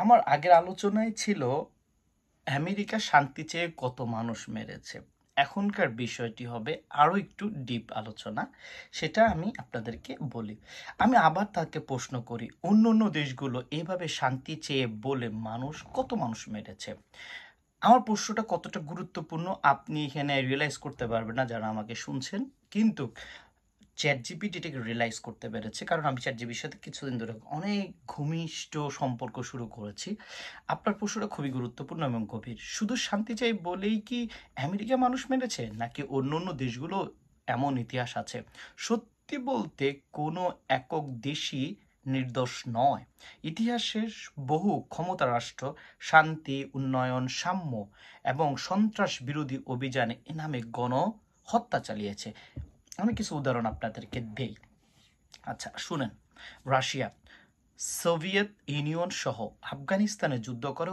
আমার আগের আলোচনায় ছিল আমেরিকা শান্তি চেয়ে কত মানুষ মেরেছে। এখনকার বিষয়টি হবে আরো একটু ডিপ আলোচনা। সেটা আমি আপনাদেরকে বলি। আমি আবার তাকে প্রশ্ন করি, অন্য অন্য দেশগুলো এভাবে শান্তি চেয়ে বলে কত মানুষ মেরেছে? আমার প্রশ্নটা কতটা গুরুত্বপূর্ণ আপনি এখানে রিয়েলাইজ করতে পারবেন না যারা আমাকে শুনছেন, কিন্তু চ্যাট জিপিটি এটাকে রিয়েলাইজ করতে পেরেছে, কারণ আমি চ্যাট জিপির সাথে কিছুদিন ধরে অনেক ঘনিষ্ঠ সম্পর্ক শুরু করেছি। আপনার প্রশ্নটা খুবই গুরুত্বপূর্ণ এবং গভীর। শুধু শান্তি চাই বলেই কি আমেরিকা মানুষ মেরেছে, নাকি অন্য অন্য দেশগুলো এমন ইতিহাস আছে? সত্যি বলতে কোনো একক দেশই নির্দোষ নয়। ইতিহাসের বহু ক্ষমতা রাষ্ট্র শান্তি, উন্নয়ন, সাম্য এবং সন্ত্রাস বিরোধী অভিযানে এ নামে হত্যা চালিয়েছে। আমি কিছু উদাহরণ আপনাদেরকে দেই। আচ্ছা শুনেন, রাশিয়া সোভিয়েত ইউনিয়ন সহ আফগানিস্তানে যুদ্ধ করে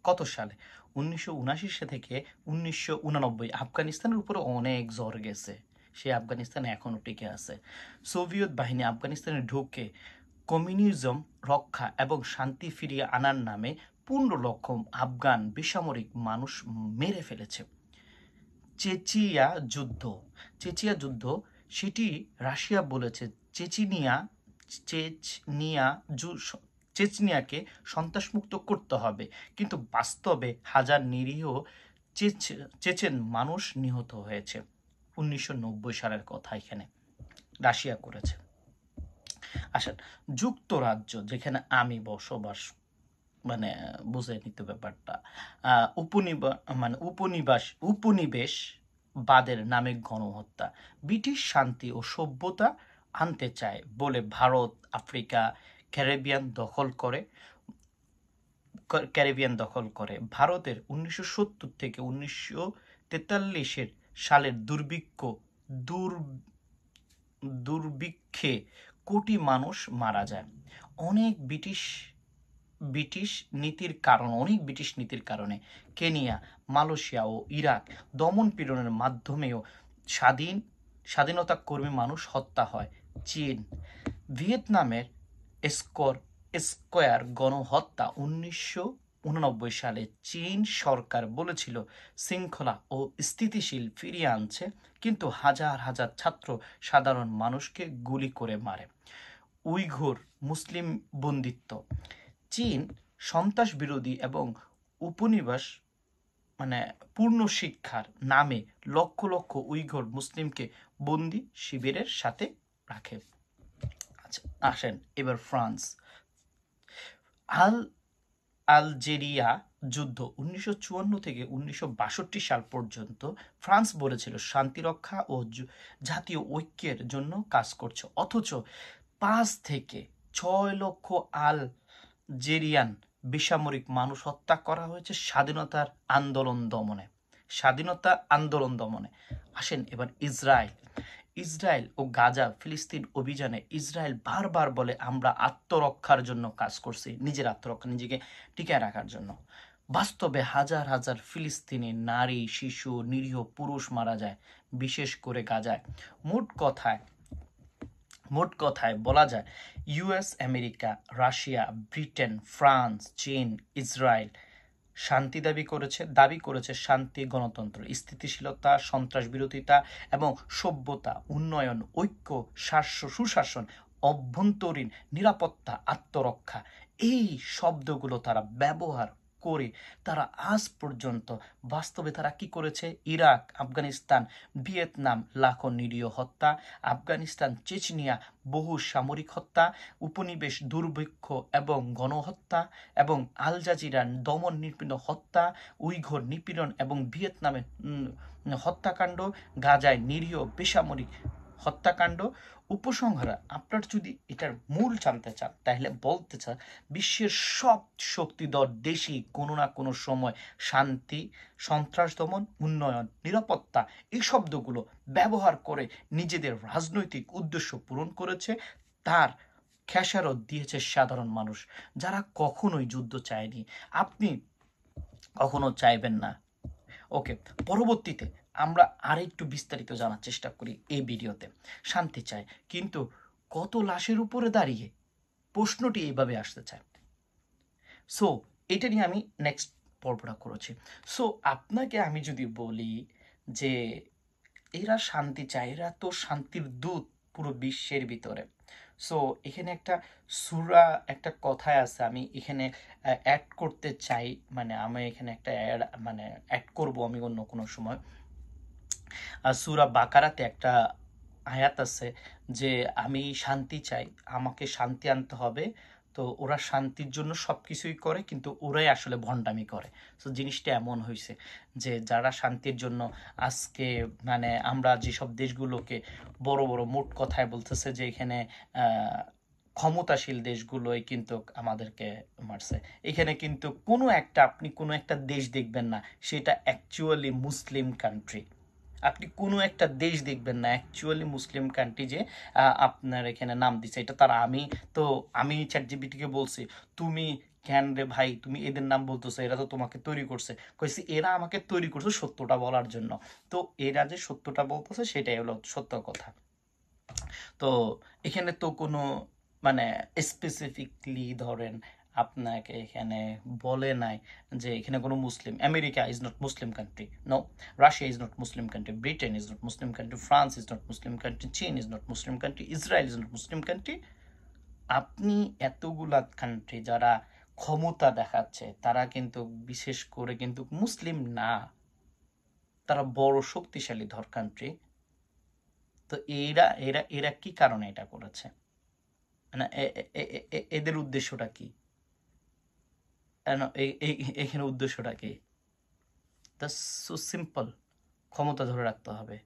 কত সালে? 1979 থেকে 1989। আফগানিস্তানের উপরে অনেক জ্বর গেছে, সে আফগানিস্তানে এখনো টিকে আছে। সোভিয়েত বাহিনী আফগানিস্তানে ঢুকে কমিউনিজম রক্ষা এবং শান্তি ফিরিয়ে আনার নামে 15 লক্ষ আফগান বেসামরিক মানুষ মেরে ফেলেছে। চেচিয়া যুদ্ধ চেচিয়া যুদ্ধ সেটি রাশিয়া বলেছে চেচিনিয়া চেচনিয়া চেচনিয়াকে সন্ত্রাসমুক্ত করতে হবে, কিন্তু বাস্তবে হাজার নিরীহ চেচেন মানুষ নিহত হয়েছে। 1990 সালের কথা এখানে রাশিয়া করেছে। আসেন, যুক্তরাজ্য যেখানে আমি বসবাস, মানে বুঝে নিতে ব্যাপারটা, উপনিবেশ বাদের নামে গণহত্যা। ব্রিটিশ শান্তি ও সভ্যতা আনতে চায় বলে ভারত আফ্রিকা ক্যারিবিয়ান দখল করে। ভারতের 1970 থেকে 1943 সালের দুর্ভিক্ষে কোটি মানুষ মারা যায়। অনেক ব্রিটিশ নীতির কারণে কেনিয়া, মালয়েশিয়া ও ইরাক দমন পীড়নের মাধ্যমেও স্বাধীনতা কর্মী মানুষ হত্যা হয়। চীন, ভিয়েতনামের স্কোয়ার গণহত্যা 1989 সালে চীন সরকার বলেছিল শৃঙ্খলা ও স্থিতিশীল ফিরিয়ে আনছে, কিন্তু হাজার হাজার ছাত্র সাধারণ মানুষকে গুলি করে মারে। উইঘুর মুসলিম বন্দিত্ব, চীন সন্ত্রাস বিরোধী এবং উপনিবেশ পূর্ণ শিক্ষার নামে লক্ষ লক্ষ উইঘুর মুসলিমকে বন্দি শিবিরের সাথে রাখে। আচ্ছা আসেন এবার ফ্রান্স, আলজেরিয়া যুদ্ধ 1954 থেকে 1962 সাল পর্যন্ত ফ্রান্স বলেছিল শান্তি রক্ষা ও জাতীয় ঐক্যের জন্য কাজ করছে, অথচ 5 থেকে 6 লক্ষ আলজেরিয়ান বেসামরিক মানুষ হত্যা করা হয়েছে স্বাধীনতা আন্দোলন দমনে। আসেন এবার ইসরায়েল ও গাজা ফিলিস্তিন অভিযানে ইসরায়েল বারবার বলে আমরা আত্মরক্ষার জন্য কাজ করছি, নিজের আত্মরক্ষা, নিজেকে টিকায় রাখার জন্য। বাস্তবে হাজার হাজার ফিলিস্তিনি নারী, শিশু, নিরীহ পুরুষ মারা যায়, বিশেষ করে গাজায়। মোট কথায় বলা যায় US, America, Russia, Britain, France, চীন, ইসরায়েল শান্তি দাবি করেছে শান্তি, গণতন্ত্র, স্থিতিশীলতা, সন্ত্রাস বিরোধিতা এবং সভ্যতা, উন্নয়ন, ঐক্য, সুশাসন, অভ্যন্তরীণ নিরাপত্তা, আত্মরক্ষা। এই শব্দগুলো তারা ব্যবহার করে তারা আজ পর্যন্ত বাস্তবে তারা কি করেছে? ইরাক, আফগানিস্তান, ভিয়েতনাম লাখো নিরীহ হত্যা, আফগানিস্তান, চেচনিয়া বহু সামরিক হত্যা, উপনিবেশ দুর্ভিক্ষ এবং গণহত্যা, এবং আল জাজিরার দমন নিপীড়ন হত্যা, উইঘুর নিপীড়ন এবং ভিয়েতনামে হত্যাকাণ্ড, গাজায় নিরীহ বেসামরিক হত্যাকাণ্ড। উপসংহার, আপনার যদি এটার মূল জানতে চান তাহলে বলতে চান বিশ্বের সব শক্তিধর দেশই কোনো না কোনো সময় শান্তি, সন্ত্রাস দমন, উন্নয়ন, নিরাপত্তা এই শব্দগুলো ব্যবহার করে নিজেদের রাজনৈতিক উদ্দেশ্য পূরণ করেছে। তার খেসারত দিয়েছে সাধারণ মানুষ, যারা কখনোই যুদ্ধ চায়নি। আপনি কখনো চাইবেন না। ওকে, পরবর্তীতে আমরা আরেকটু বিস্তারিত জানার চেষ্টা করি এই ভিডিওতে। শান্তি চাই, কিন্তু কত লাশের উপরে দাঁড়িয়ে? প্রশ্নটি এইভাবে আসতে চায়। সো এটা নিয়ে আমি নেক্সট পর্বটা করেছি। সো আপনাকে আমি যদি বলি যে এরা শান্তি চায়, এরা তো শান্তির দূত পুরো বিশ্বের ভিতরে। সো এখানে একটা সূরা, একটা কথায় আছে, আমি এখানে অ্যাড করতে চাই, মানে আমি এখানে একটা অ্যাড মানে অ্যাড করব আমি অন্য কোনো সময়। সূরা বাকারাতে একটা আয়াত আছে যে আমি শান্তি চাই, আমাকে শান্তি আনতে হবে। তো ওরা শান্তির জন্য সব কিছুই করে, কিন্তু ওরাই আসলে ভণ্ডামি করে। তো জিনিসটা এমন হয়েছে যে যারা শান্তির জন্য আজকে, মানে আমরা যেসব দেশগুলোকে বড় বড় মোট কথায় বলতেছে যে এখানে আহ, ক্ষমতাশীল দেশগুলোই কিন্তু আমাদেরকে মারছে। এখানে কিন্তু কোনো একটা, আপনি কোনো একটা দেশ দেখবেন না সেটা অ্যাকচুয়ালি মুসলিম কান্ট্রি। আপনি কোনো একটা দেশ দেখবেন না অ্যাকচুয়ালি মুসলিম কান্ট্রি যে আপনার এখানে নাম দিছে এটা তারা। আমি চ্যাটজিপিটিকে বলছি, তুমি কেন রে ভাই তুমি এদের নাম বলতেছো, এরা তো তোমাকে তৈরি করছে। কইছি এরা আমাকে তৈরি করছে সত্যটা বলার জন্য। তো এরা যে সত্যটা বলতেছে সেটাই হলো সত্য কথা। তো এখানে তো কোনো মানে স্পেসিফিকলি ধরেন আপনাকে এখানে বলে নাই যে এখানে কোনো Muslim, America is not Muslim country, no, Russia is not Muslim country, Britain is not Muslim country, France is not Muslim country, Chin is not Muslim country, Israel is not Muslim country. আপনি এতগুলা country যারা ক্ষমতা দেখাচ্ছে তারা কিন্তু বিশেষ করে কিন্তু মুসলিম না, তারা বড় শক্তিশালী ধর কান্ট্রি। তো এরা এরা এরা কি কারণে এটা করেছে, মানে এদের উদ্দেশ্যটা কি? এখানে উদ্দেশ্যটা কি? দ্যাটস সো সিম্পল, ক্ষমতা ধরে রাখতে হবে।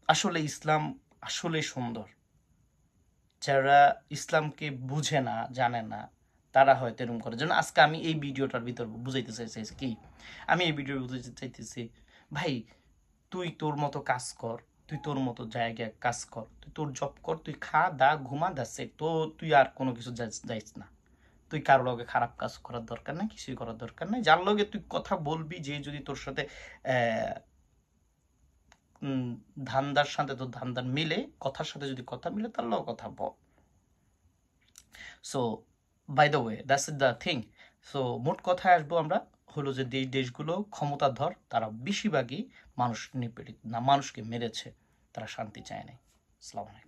আসলে ইসলাম আসলে সুন্দর। যারা ইসলামকে বুঝে না, জানে না, তারা হয়তো এরকম করে। যেন আজকে আমি এই ভিডিওটার ভিতর বুঝাইতে চাইছি কি, আমি এই ভিডিও বুঝাইতে চাইতেছি ভাই, তুই তোর মতো কাজ কর, তুই তোর মতো জায়গায় কাজ কর, তুই তোর জব কর, তুই খা দা ঘুমা, দাসে তো, তুই আর কোনো কিছু যাইস না। তুই কারো লগে খারাপ কাজ করার দরকার নাই, কিছুই করার দরকার নাই। যার লগে তুই কথা বলবি, যে যদি তোর সাথে আহ, ধান্দার সাথে তোর ধান্দার মিলে, কথার সাথে যদি কথা মিলে, তার লগে কথা বল। So by the way that's the thing. So মোট কথায় আসবো আমরা, হলো যে দেশগুলো ক্ষমতাধর তারা বেশিরভাগই মানুষ নিপীড়িত না, মানুষকে মেরেছে, তারা শান্তি চায় নাই। আসসালামু আলাইকুম।